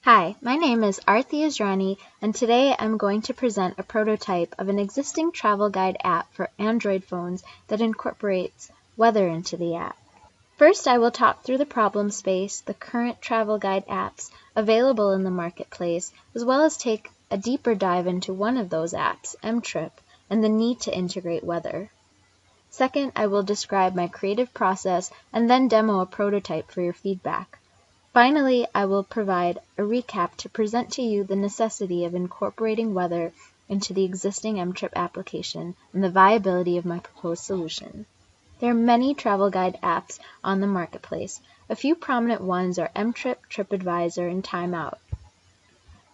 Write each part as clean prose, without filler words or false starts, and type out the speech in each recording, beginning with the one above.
Hi, my name is Arthi Israni, and today I'm going to present a prototype of an existing travel guide app for Android phones that incorporates weather into the app. First, I will talk through the problem space, the current travel guide apps available in the marketplace, as well as take a deeper dive into one of those apps, mTrip, and the need to integrate weather. Second, I will describe my creative process and then demo a prototype for your feedback. Finally, I will provide a recap to present to you the necessity of incorporating weather into the existing mTrip application and the viability of my proposed solution. There are many travel guide apps on the marketplace. A few prominent ones are mTrip, TripAdvisor, and Time Out.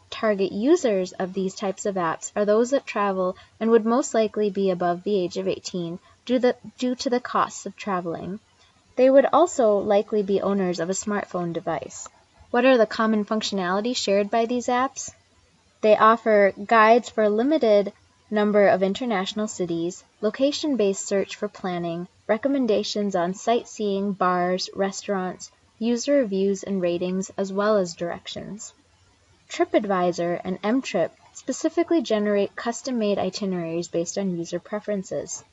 Target users of these types of apps are those that travel and would most likely be above the age of 18 due to the costs of traveling. They would also likely be owners of a smartphone device. What are the common functionality shared by these apps? They offer guides for a limited number of international cities, location-based search for planning, recommendations on sightseeing, bars, restaurants, user reviews and ratings, as well as directions. TripAdvisor and mTrip specifically generate custom-made itineraries based on user preferences.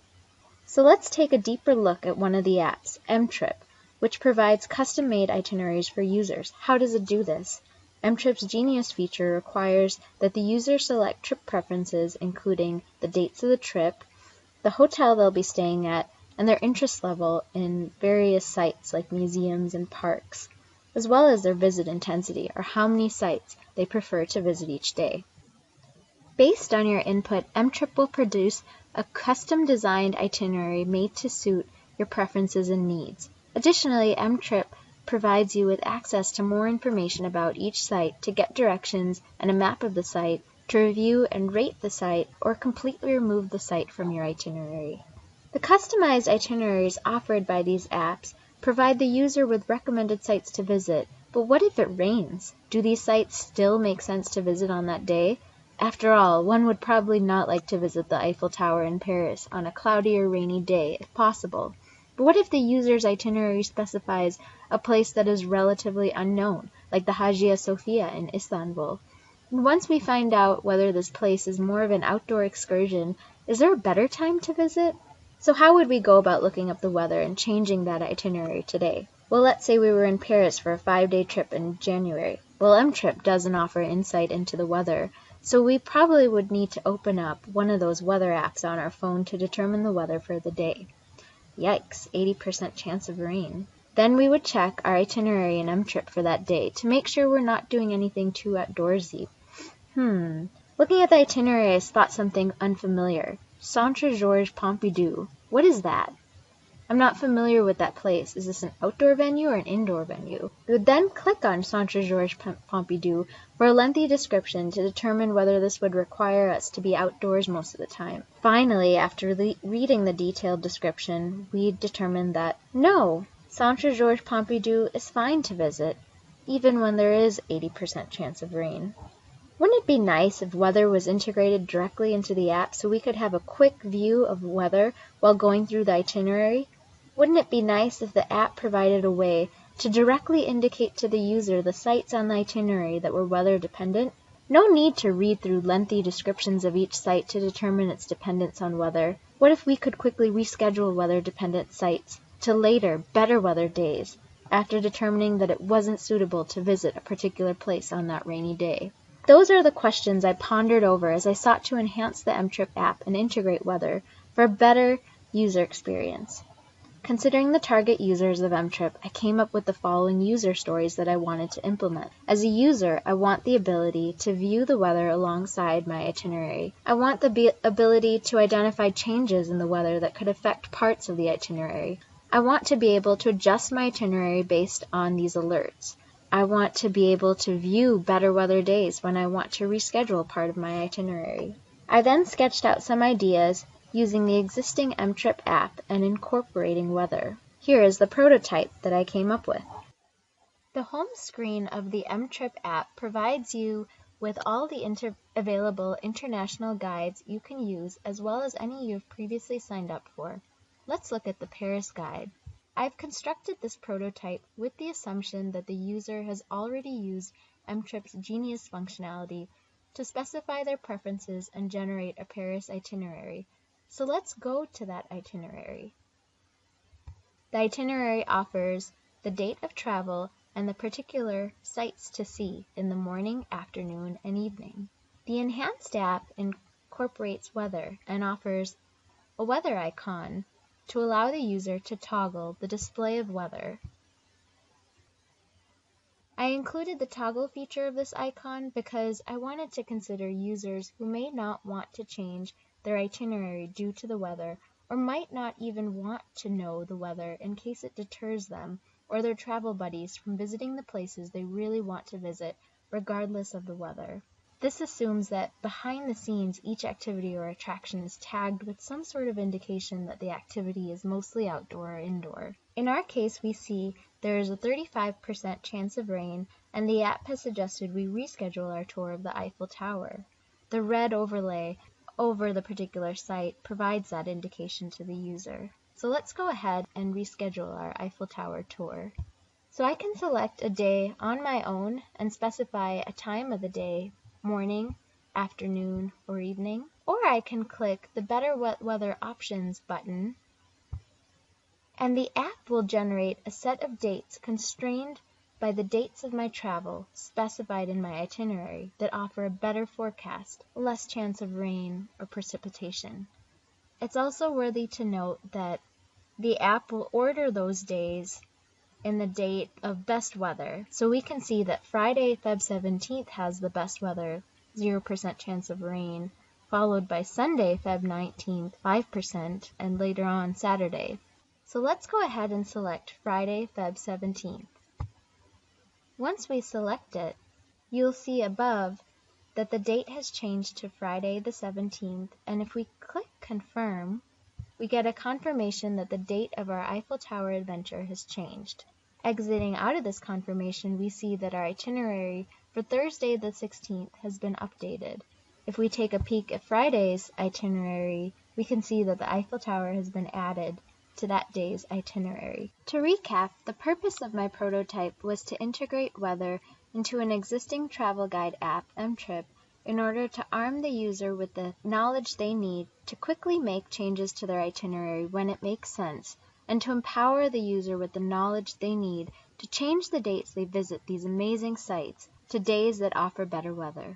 So let's take a deeper look at one of the apps, mTrip, which provides custom-made itineraries for users. How does it do this? mTrip's Genius feature requires that the user select trip preferences, including the dates of the trip, the hotel they'll be staying at, and their interest level in various sites like museums and parks, as well as their visit intensity, or how many sites they prefer to visit each day. Based on your input, mTrip will produce a custom-designed itinerary made to suit your preferences and needs. Additionally, mTrip provides you with access to more information about each site to get directions and a map of the site, to review and rate the site, or completely remove the site from your itinerary. The customized itineraries offered by these apps provide the user with recommended sites to visit, but what if it rains? Do these sites still make sense to visit on that day? After all, one would probably not like to visit the Eiffel Tower in Paris on a cloudy or rainy day, if possible. But what if the user's itinerary specifies a place that is relatively unknown, like the Hagia Sophia in Istanbul? And once we find out whether this place is more of an outdoor excursion, is there a better time to visit? So how would we go about looking up the weather and changing that itinerary today? Well, let's say we were in Paris for a 5-day trip in January. Well, mTrip doesn't offer insight into the weather, so we probably would need to open up one of those weather apps on our phone to determine the weather for the day. Yikes, 80% chance of rain. Then we would check our itinerary in mTrip for that day to make sure we're not doing anything too outdoorsy. Looking at the itinerary, I spot something unfamiliar. Centre Georges Pompidou. What is that? I'm not familiar with that place. Is this an outdoor venue or an indoor venue? We would then click on Centre Georges Pompidou for a lengthy description to determine whether this would require us to be outdoors most of the time. Finally, after reading the detailed description, we determined that no, Centre Georges Pompidou is fine to visit, even when there is 80% chance of rain. Wouldn't it be nice if weather was integrated directly into the app so we could have a quick view of weather while going through the itinerary? Wouldn't it be nice if the app provided a way to directly indicate to the user the sites on the itinerary that were weather dependent? No need to read through lengthy descriptions of each site to determine its dependence on weather. What if we could quickly reschedule weather-dependent sites to later, better weather days after determining that it wasn't suitable to visit a particular place on that rainy day? Those are the questions I pondered over as I sought to enhance the mTrip app and integrate weather for a better user experience. Considering the target users of mTrip, I came up with the following user stories that I wanted to implement. As a user, I want the ability to view the weather alongside my itinerary. I want the ability to identify changes in the weather that could affect parts of the itinerary. I want to be able to adjust my itinerary based on these alerts. I want to be able to view better weather days when I want to reschedule part of my itinerary. I then sketched out some ideas using the existing mTrip app and incorporating weather. Here is the prototype that I came up with. The home screen of the mTrip app provides you with all the available international guides you can use, as well as any you have previously signed up for. Let's look at the Paris guide. I've constructed this prototype with the assumption that the user has already used mTrip's Genius functionality to specify their preferences and generate a Paris itinerary. So let's go to that itinerary. The itinerary offers the date of travel and the particular sights to see in the morning, afternoon, and evening. The enhanced app incorporates weather and offers a weather icon to allow the user to toggle the display of weather. I included the toggle feature of this icon because I wanted to consider users who may not want to change their itinerary due to the weather, or might not even want to know the weather in case it deters them or their travel buddies from visiting the places they really want to visit, regardless of the weather. This assumes that behind the scenes, each activity or attraction is tagged with some sort of indication that the activity is mostly outdoor or indoor. In our case, we see there is a 35% chance of rain, and the app has suggested we reschedule our tour of the Eiffel Tower. The red overlay over the particular site provides that indication to the user. So let's go ahead and reschedule our Eiffel Tower tour. So I can select a day on my own and specify a time of the day, morning, afternoon, or evening. Or I can click the Better Weather Options button, and the app will generate a set of dates constrained by the dates of my travel specified in my itinerary that offer a better forecast, less chance of rain or precipitation. It's also worthy to note that the app will order those days in the date of best weather. So we can see that Friday, Feb 17th has the best weather, 0% chance of rain, followed by Sunday, Feb 19th, 5%, and later on Saturday. So let's go ahead and select Friday, Feb 17th. Once we select it, you'll see above that the date has changed to Friday the 17th, and if we click Confirm, we get a confirmation that the date of our Eiffel Tower adventure has changed. Exiting out of this confirmation, we see that our itinerary for Thursday the 16th has been updated. If we take a peek at Friday's itinerary, we can see that the Eiffel Tower has been added to that day's itinerary. To recap, the purpose of my prototype was to integrate weather into an existing travel guide app, mTrip, in order to arm the user with the knowledge they need to quickly make changes to their itinerary when it makes sense, and to empower the user with the knowledge they need to change the dates they visit these amazing sites to days that offer better weather.